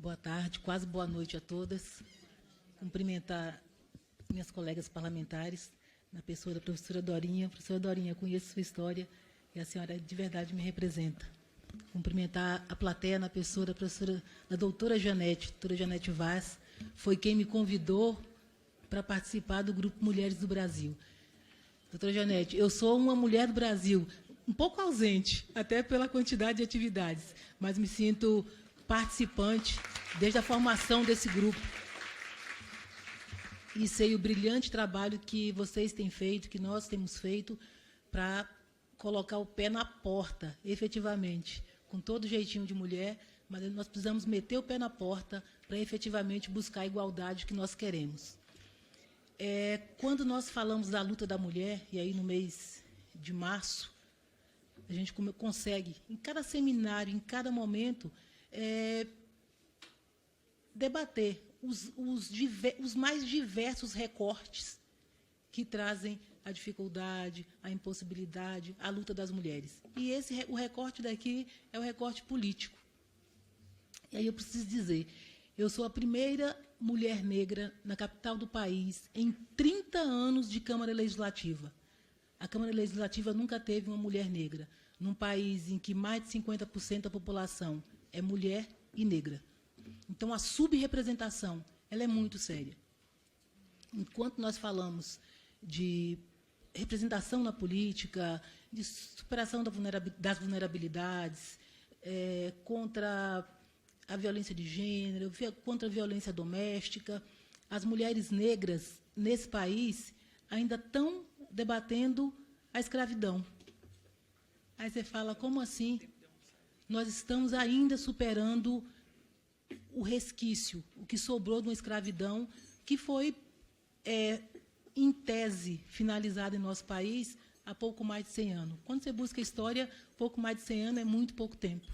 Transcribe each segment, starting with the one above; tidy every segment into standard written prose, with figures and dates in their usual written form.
Boa tarde, quase boa noite a todas. Cumprimentar minhas colegas parlamentares, na pessoa da professora Dorinha. Professora Dorinha, conheço sua história e a senhora de verdade me representa. Cumprimentar a plateia na pessoa da doutora Janete Vaz, foi quem me convidou para participar do Grupo Mulheres do Brasil. Doutora Janete, eu sou uma mulher do Brasil, um pouco ausente, até pela quantidade de atividades, mas me sinto participante desde a formação desse grupo. E sei o brilhante trabalho que vocês têm feito, que nós temos feito, para colocar o pé na porta, efetivamente, com todo jeitinho de mulher, mas nós precisamos meter o pé na porta para efetivamente buscar a igualdade que nós queremos. Quando nós falamos da luta da mulher, e aí no mês de março, a gente consegue, em cada seminário, em cada momento, debater os mais diversos recortes que trazem a dificuldade, a impossibilidade, a luta das mulheres. E o recorte daqui é o recorte político. E aí eu preciso dizer, eu sou a primeira mulher negra na capital do país em 30 anos de Câmara Legislativa. A Câmara Legislativa nunca teve uma mulher negra, num país em que mais de 50% da população é mulher e negra. Então, a subrepresentação ela é muito séria. Enquanto nós falamos de representação na política, de superação das vulnerabilidades, contra a violência de gênero, contra a violência doméstica, as mulheres negras nesse país ainda estão debatendo a escravidão. Aí você fala, como assim? Nós estamos ainda superando o resquício, o que sobrou de uma escravidão que foi, em tese, finalizada em nosso país há pouco mais de 100 anos. Quando você busca a história, pouco mais de 100 anos é muito pouco tempo.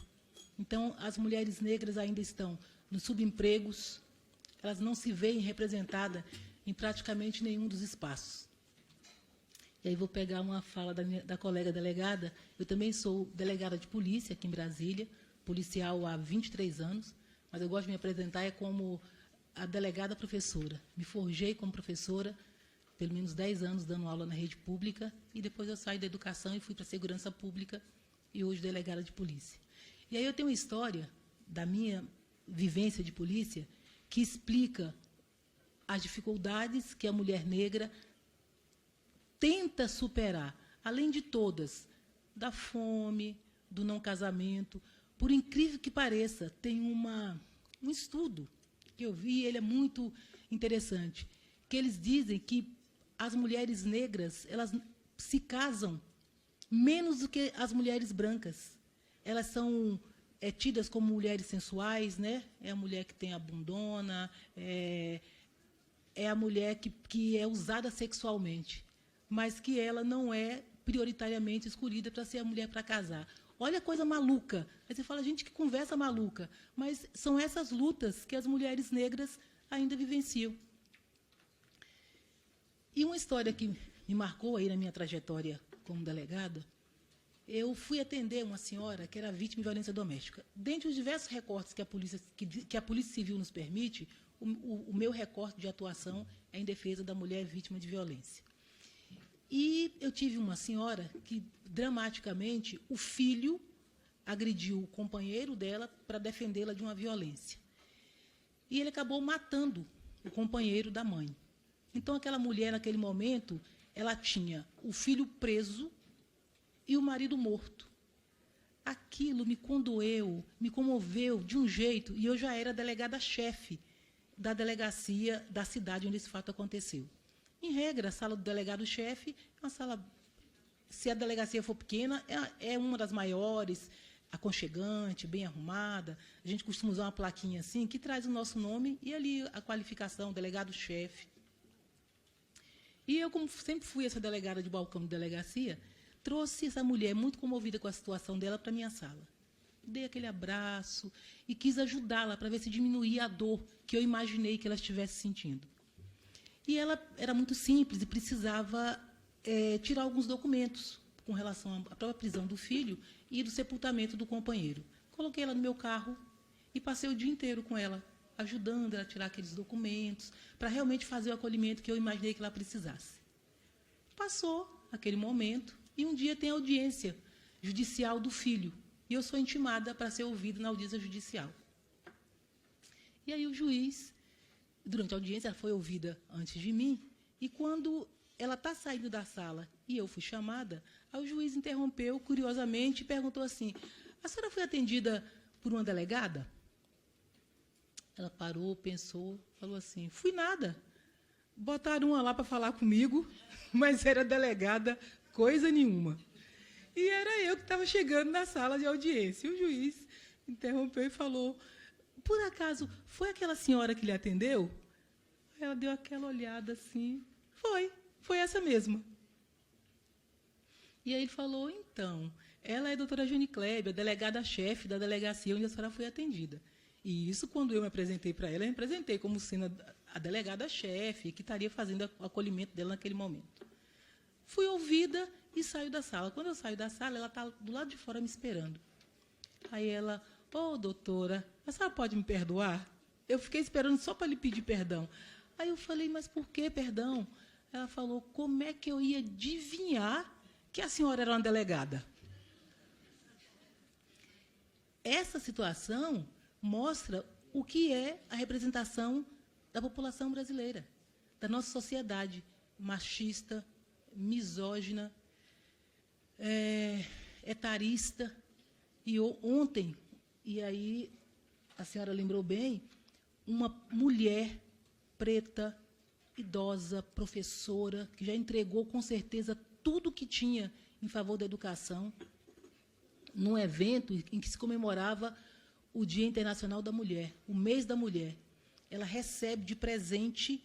Então, as mulheres negras ainda estão nos subempregos, elas não se veem representadas em praticamente nenhum dos espaços. E aí vou pegar uma fala da colega delegada. Eu também sou delegada de polícia aqui em Brasília, policial há 23 anos, mas eu gosto de me apresentar como a delegada professora. Me forjei como professora, pelo menos 10 anos dando aula na rede pública, e depois eu saí da educação e fui para a segurança pública, e hoje delegada de polícia. E aí eu tenho uma história da minha vivência de polícia que explica as dificuldades que a mulher negra tenta superar, além de todas, da fome, do não casamento. Por incrível que pareça, tem um estudo que eu vi, ele é muito interessante, que eles dizem que as mulheres negras elas se casam menos do que as mulheres brancas. Elas são tidas como mulheres sensuais, né? É a mulher que tem a bundona, é a mulher que é usada sexualmente, mas que ela não é prioritariamente escolhida para ser a mulher para casar. Olha a coisa maluca. Aí você fala, gente, que conversa maluca. Mas são essas lutas que as mulheres negras ainda vivenciam. E uma história que me marcou aí na minha trajetória como delegada, eu fui atender uma senhora que era vítima de violência doméstica. Dentre os diversos recortes que a Polícia Civil nos permite, o meu recorte de atuação é em defesa da mulher vítima de violência. E eu tive uma senhora que, dramaticamente, o filho agrediu o companheiro dela para defendê-la de uma violência. E ele acabou matando o companheiro da mãe. Então, aquela mulher, naquele momento, ela tinha o filho preso e o marido morto. Aquilo me condoeu, me comoveu de um jeito, e eu já era delegada-chefe da delegacia da cidade onde esse fato aconteceu. Em regra, a sala do delegado-chefe é uma sala, se a delegacia for pequena, é uma das maiores, aconchegante, bem arrumada. A gente costuma usar uma plaquinha assim, que traz o nosso nome e ali a qualificação, delegado-chefe. E eu, como sempre fui essa delegada de balcão de delegacia, trouxe essa mulher muito comovida com a situação dela para a minha sala. Dei aquele abraço e quis ajudá-la para ver se diminuía a dor que eu imaginei que ela estivesse sentindo. E ela era muito simples e precisava tirar alguns documentos com relação à própria prisão do filho e do sepultamento do companheiro. Coloquei ela no meu carro e passei o dia inteiro com ela, ajudando ela a tirar aqueles documentos, para realmente fazer o acolhimento que eu imaginei que ela precisasse. Passou aquele momento, e um dia tem audiência judicial do filho, e eu sou intimada para ser ouvida na audiência judicial. E aí o juiz, durante a audiência, ela foi ouvida antes de mim, e quando ela está saindo da sala e eu fui chamada, aí o juiz interrompeu, curiosamente, e perguntou assim, a senhora foi atendida por uma delegada? Ela parou, pensou, falou assim, fui nada. Botaram uma lá para falar comigo, mas era delegada coisa nenhuma. E era eu que estava chegando na sala de audiência. E o juiz interrompeu e falou, por acaso, foi aquela senhora que lhe atendeu? Ela deu aquela olhada assim, foi essa mesma. E aí ele falou, então, ela é a doutora Jane Kleber, delegada-chefe da delegacia onde a senhora foi atendida. E isso, quando eu me apresentei para ela, eu me apresentei como sendo a delegada-chefe, que estaria fazendo o acolhimento dela naquele momento. Fui ouvida e saio da sala. Quando eu saio da sala, ela está do lado de fora me esperando. Aí ela, doutora, a senhora pode me perdoar? Eu fiquei esperando só para lhe pedir perdão. Aí eu falei, mas por que perdão? Ela falou, como é que eu ia adivinhar que a senhora era uma delegada? Essa situação mostra o que é a representação da população brasileira, da nossa sociedade machista, misógina, etarista. E ontem, e aí a senhora lembrou bem, uma mulher preta, idosa, professora, que já entregou com certeza tudo o que tinha em favor da educação, num evento em que se comemorava o Dia Internacional da Mulher, o mês da mulher. Ela recebe de presente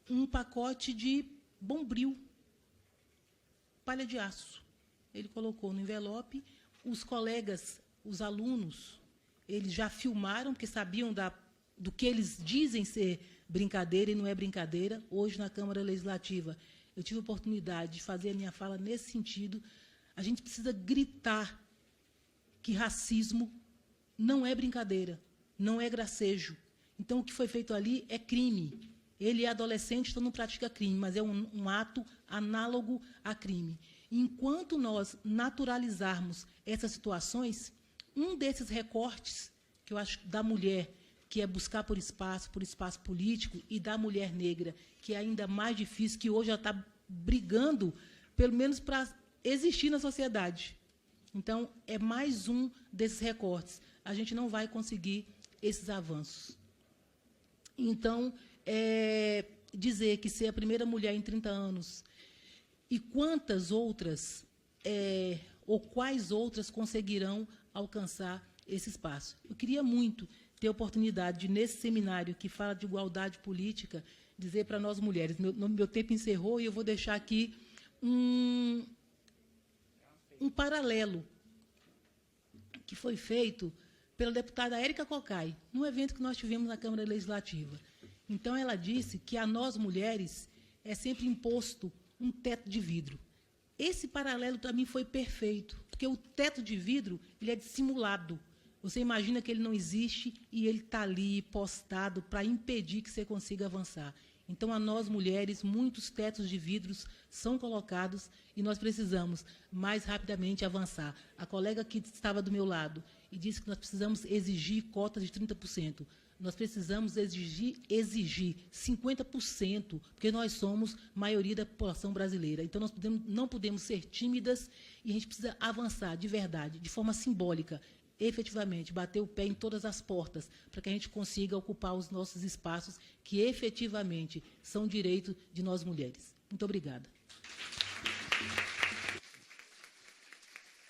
um pacote de Bombril, palha de aço. Ele colocou no envelope, os colegas, os alunos, eles já filmaram, porque sabiam do que eles dizem ser brincadeira e não é brincadeira. Hoje, na Câmara Legislativa, eu tive a oportunidade de fazer a minha fala nesse sentido. A gente precisa gritar que racismo não é brincadeira, não é gracejo. Então, o que foi feito ali é crime. Ele é adolescente, então não pratica crime, mas é um ato análogo a crime. Enquanto nós naturalizarmos essas situações, um desses recortes, que eu acho, da mulher, que é buscar por espaço político, e da mulher negra, que é ainda mais difícil, que hoje ela está brigando, pelo menos para existir na sociedade. Então, é mais um desses recortes. A gente não vai conseguir esses avanços. Então, dizer que ser a primeira mulher em 30 anos e quantas outras, ou quais outras conseguirão alcançar esse espaço. Eu queria muito ter a oportunidade de, nesse seminário que fala de igualdade política, dizer para nós mulheres, meu tempo encerrou e eu vou deixar aqui um paralelo que foi feito pela deputada Érica Cocai, num evento que nós tivemos na Câmara Legislativa. Então, ela disse que a nós, mulheres, é sempre imposto um teto de vidro. Esse paralelo, para mim, foi perfeito, porque o teto de vidro ele é dissimulado. Você imagina que ele não existe e ele está ali postado para impedir que você consiga avançar. Então, a nós, mulheres, muitos tetos de vidros são colocados e nós precisamos, mais rapidamente, avançar. A colega que estava do meu lado e disse que nós precisamos exigir cotas de 30%. Nós precisamos exigir 50%, porque nós somos maioria da população brasileira. Então, nós não podemos ser tímidas e a gente precisa avançar de verdade, de forma simbólica, efetivamente, bater o pé em todas as portas, para que a gente consiga ocupar os nossos espaços, que efetivamente são direito de nós mulheres. Muito obrigada.